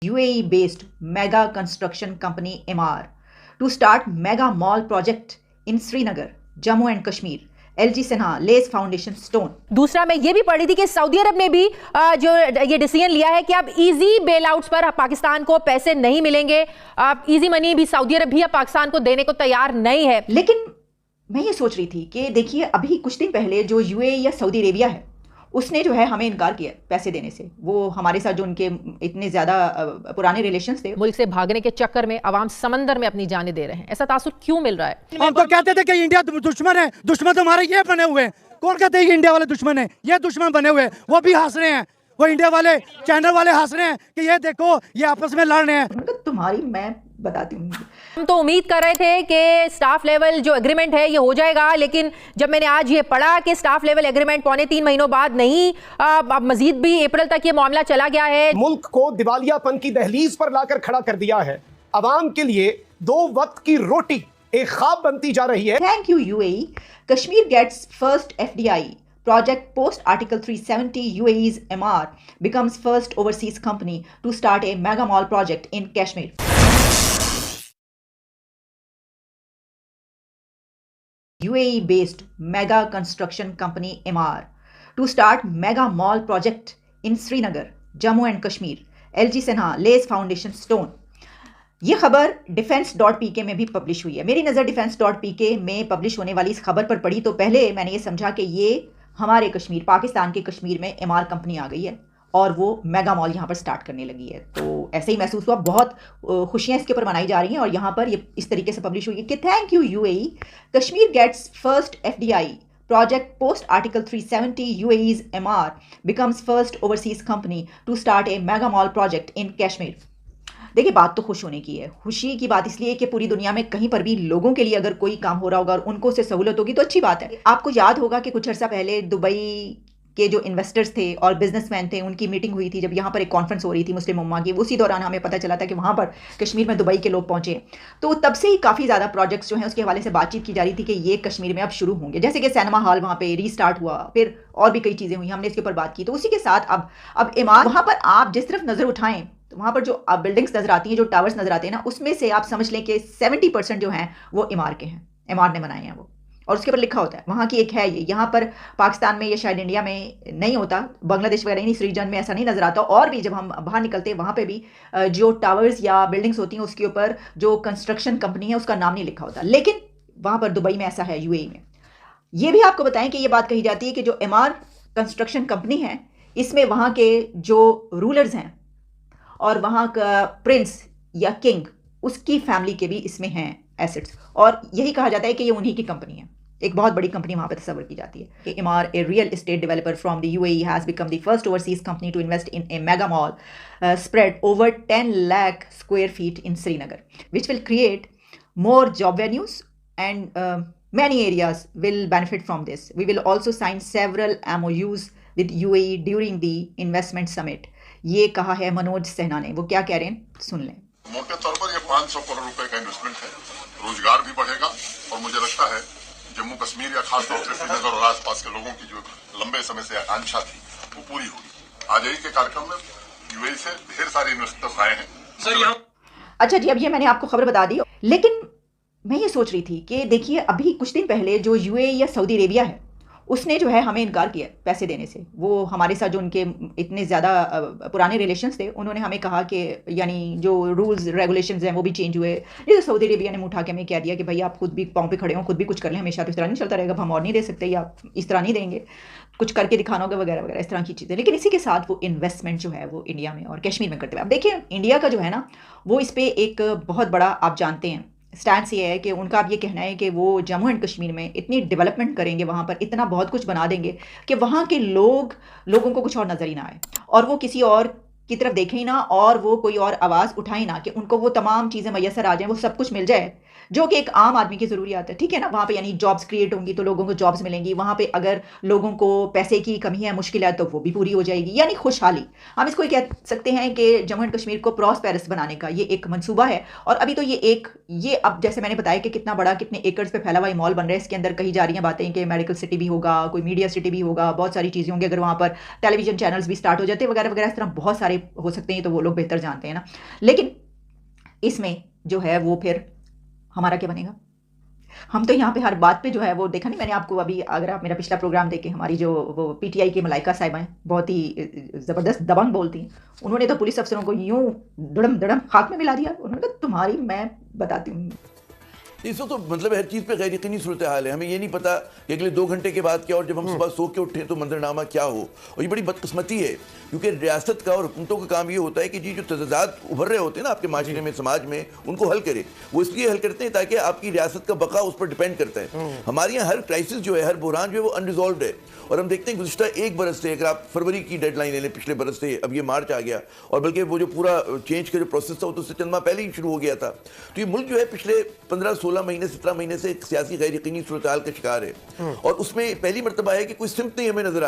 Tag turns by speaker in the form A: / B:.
A: UAE-based mega construction company Emaar to start mega mall project in Srinagar, Jammu and Kashmir. LG Sinha less foundation stone.
B: दूसरा मैं ये भी पढ़ी थी कि सऊदी अरब ने भी जो ये डिसीजन लिया है कि अब इजी बेल आउट्स पर पाकिस्तान को पैसे नहीं मिलेंगे। इजी मनी भी सऊदी अरब भी अब पाकिस्तान को देने को तैयार नहीं है।
A: लेकिन मैं ये सोच रही थी कि देखिए अभी कुछ दिन पहले जो यूएई या सऊदी अरेबिया है उसने जो है हमें इनकार किया पैसे देने से। वो हमारे साथ जो उनके इतने ज्यादा पुराने रिलेशंस थे,
B: मुल्क से भागने के चक्कर में अवाम समंदर में अपनी जानें दे रहे हैं। ऐसा तासुर क्यों मिल रहा है?
C: हम तो कहते थे कि इंडिया दुश्मन है, दुश्मन तो हमारे ये बने हुए हैं। कौन कहते हैं कि इंडिया वाले दुश्मन है? ये दुश्मन बने हुए हैं। वो भी हंस रहे हैं, वो इंडिया वाले चैनल वाले हंस रहे हैं कि ये देखो ये आपस में लड़ रहे हैं।
A: तुम्हारी मैं बताती हूँ।
B: हम तो उम्मीद कर रहे थे कि स्टाफ लेवल जो एग्रीमेंट है ये हो जाएगा, लेकिन जब मैंने आज ये पढ़ा कि स्टाफ लेवल एग्रीमेंट 3.25 महीनों बाद नहीं, अब मजीद भी अप्रैल तक ये मामला चला गया है।
D: मुल्क को दिवालियापन की दहलीज पर लाकर खड़ा कर दिया है। अवाम के लिए 2 वक्त की रोटी एक ख्वाब बनती जा रही है।
A: Thank you UAE। Kashmir gets first FDI project post Article 370. UAE's Emaar becomes first overseas company to start a mega mall project in Kashmir. UAE-based mega construction company Emaar to start mega mall project in Srinagar, Jammu and Kashmir. LG Sinha less foundation stone. ये खबर defense.pk में भी publish हुई है। मेरी नज़र defense.pk में publish होने वाली इस खबर पर पड़ी तो पहले मैंने ये समझा कि ये हमारे कश्मीर, पाकिस्तान के कश्मीर में एमआर कंपनी आ गई है और वो मेगा मॉल यहाँ पर स्टार्ट करने लगी है। तो ऐसे ही महसूस हुआ, बहुत खुशियाँ इसके ऊपर मनाई जा रही हैं और यहाँ पर ये इस तरीके से पब्लिश हुई है कि thank you UAE, Kashmir gets first FDI project post Article 370. UAE's Emaar becomes first overseas company to start a mega mall project in Kashmir. देखिए बात तो खुश होने की है। खुशी की बात इसलिए कि पूरी दुनिया में कहीं पर भी लोगों के लिए अगर कोई काम हो रहा होगा और उनको उससे सहूलत होगी तो अच्छी बात है। आपको याद होगा कि कुछ अर्सा पहले दुबई के जो इन्वेस्टर्स थे और बिजनेसमैन थे उनकी मीटिंग हुई थी, जब यहाँ पर एक कॉन्फ्रेंस हो रही थी मुस्लिम उम्मा की। उसी दौरान हमें पता चला था कि वहाँ पर कश्मीर में दुबई के लोग पहुँचे। तो तब से ही काफ़ी ज़्यादा प्रोजेक्ट्स जो हैं उसके हवाले से बातचीत की जा रही थी कि ये कश्मीर में अब शुरू होंगे। जैसे कि सिनेमा हॉल वहाँ पे रीस्टार्ट हुआ, फिर और भी कई चीज़ें हुई, हमने इसके ऊपर बात की। तो उसी के साथ अब एमार, वहाँ पर आप जिस तरफ नज़र उठाएं तो वहाँ पर जो बिल्डिंग्स नज़र आती हैं, जो टावर्स नज़र आते हैं ना, उसमें से आप समझ लें कि 70% जो हैं वो एमार के हैं, एमार ने बनाए हैं वो। और उसके ऊपर लिखा होता है, वहाँ की एक है ये। यहाँ पर पाकिस्तान में, या शायद इंडिया में नहीं होता, बांग्लादेश वगैरह नहीं, इस रीजन में ऐसा नहीं नज़र आता। और भी जब हम बाहर निकलते हैं वहाँ पे भी जो टावर्स या बिल्डिंग्स होती हैं उसके ऊपर जो कंस्ट्रक्शन कंपनी है उसका नाम नहीं लिखा होता। लेकिन वहाँ पर दुबई में ऐसा है, UAE में। ये भी आपको बताएं कि ये बात कही जाती है कि जो एमार कंस्ट्रक्शन कंपनी है इसमें वहाँ के जो रूलर्स हैं और वहाँ का प्रिंस या किंग, उसकी फैमिली के भी इसमें हैं एसेट्स। और यही कहा जाता है कि ये उन्हीं की कंपनी है, एक बहुत बड़ी कंपनी वहाँ पे तस्वर की जाती है कि Emaar, a real estate developer from the UAE, has become the first overseas company to invest in a mega mall spread over 10 lakh square feet in Srinagar, which will create more job venues and many areas will benefit from this. We will also sign several MOUs with UAE during the investment summit. ये कहा है मनोज सिन्हा ने। वो क्या कह रहे हैं सुन लें।
E: मोटे तौर पर ये 500 करोड़ रुपए का इन्वेस्टमेंट है, रोजगार भी बढ़ेगा और मुझे लगता है जम्मू कश्मीर या खासतौर से श्रीनगर और आसपास के लोगों की जो लंबे समय से आकांक्षा थी वो पूरी हुई। आज ही के कार्यक्रम में UAE से ढेर सारे इन्वेस्टर्स आए हैं सर यहाँ।
A: अच्छा जी, अब ये मैंने आपको खबर बता दी, लेकिन मैं ये सोच रही थी कि देखिए अभी कुछ दिन पहले जो UAE या सऊदी अरेबिया है उसने जो है हमें इनकार किया पैसे देने से। वो हमारे साथ जो उनके इतने ज़्यादा पुराने रिलेशंस थे, उन्होंने हमें कहा कि यानी जो रूल्स रेगुलेशंस हैं वो भी चेंज हुए। जैसे सऊदी अरेबिया ने मुँह उठा के हमें कह दिया कि भाई आप खुद भी पाँव पे खड़े हो, खुद भी कुछ कर लें, हमेशा तो इस तरह नहीं चलता रहेगा, हम और नहीं दे सकते या इस तरह नहीं देंगे, कुछ करके दिखाना होगा वगैरह वगैरह, इस तरह की चीज़ें। लेकिन इसी के साथ वो इन्वेस्टमेंट जो है वो इंडिया में और कश्मीर में करते हुए, अब देखिए इंडिया का जो है ना वो इस पर एक बहुत बड़ा, आप जानते हैं स्टैंड ये है कि उनका अब ये कहना है कि वो जम्मू एंड कश्मीर में इतनी डेवलपमेंट करेंगे, वहाँ पर इतना बहुत कुछ बना देंगे कि वहाँ के लोगों को कुछ और नज़र ही ना आए और वो किसी और की तरफ देखें ही ना और वो कोई और आवाज़ उठाए ना, कि उनको वो तमाम चीज़ें मैसर आ जाएं, वो सब कुछ मिल जाए जो कि एक आम आदमी की ज़रूरियात है। ठीक है ना, वहाँ पे यानी जॉब्स क्रिएट होंगी तो लोगों को जॉब्स मिलेंगी, वहाँ पे अगर लोगों को पैसे की कमी है, मुश्किल है, तो वो भी पूरी हो जाएगी, यानी खुशहाली। हम इसको कह सकते हैं कि जम्मू एंड कश्मीर को प्रॉस्पेरस बनाने का ये एक मंसूबा है। और अभी तो ये अब जैसे मैंने बताया कि कितना बड़ा, कितने एकर्स पे फैला हुआ मॉल बन रहा है। इसके अंदर कही जा रही हैं बातें कि मेडिकल सिटी भी होगा, कोई मीडिया सिटी भी होगा, बहुत सारी चीज़ें होंगी। अगर वहाँ पर टेलीविजन चैनल्स भी स्टार्ट हो जाते हैं वगैरह वगैरह, इस तरह बहुत सारे हमारे हो सकते हैं, तो वो लोग बेहतर जानते हैं ना। लेकिन इसमें जो है वो फिर हमारा क्या बनेगा? हम तो यहाँ पे हर बात पे जो है वो देखा नहीं, मैंने आपको अभी, अगर आप मेरा पिछला प्रोग्राम देखें, हमारी जो वो पीटीआई की मलाइका साहिबा हैं, बहुत ही ज़बरदस्त दबंग बोलती हैं। उन्होंने तो पुलिस अफसरों को यूं दड़म दड़म खाक में मिला दिया। उन्होंने कहा तुम्हारी, मैं बताती हूँ।
F: इस वक्त तो मतलब हर चीज़ पे गैर यकीनी सूरत हाल है। हमें ये नहीं पता कि अगले 2 घंटे के बाद क्या, और जब हम सुबह सो के उठें तो मंजरनामा क्या हो। और ये बड़ी बदकिस्मती है, क्योंकि रियासत का और हुकूमतों का काम ये होता है कि जी जो तजादात उभर रहे होते हैं ना आपके माशरे में, समाज में, उनको हल करे। वो इसलिए हल करते हैं ताकि आपकी रियासत का बका उस पर डिपेंड करता है। हमारे यहाँ हर क्राइसिस जो है, हर बुरहान जो है वो अनरिजॉल्व है। और हम देखते हैं गुज़िश्ता 1 बरस से, अगर आप फरवरी की डेडलाइन ले लें, पिछले बरस से अब ये मार्च आ गया, और बल्कि वो जो पूरा चेंज का जो प्रोसेस था वो तो उससे चंद माह पहले ही शुरू हो गया था। तो ये मुल्क जो है पिछले 15-16 महीने 17 महीने से एक सियासी गैर यकीनी सूरत हाल का शिकार है। और उसमें पहली मरतबा है कि कोई सिमत नहीं हमें नजर आ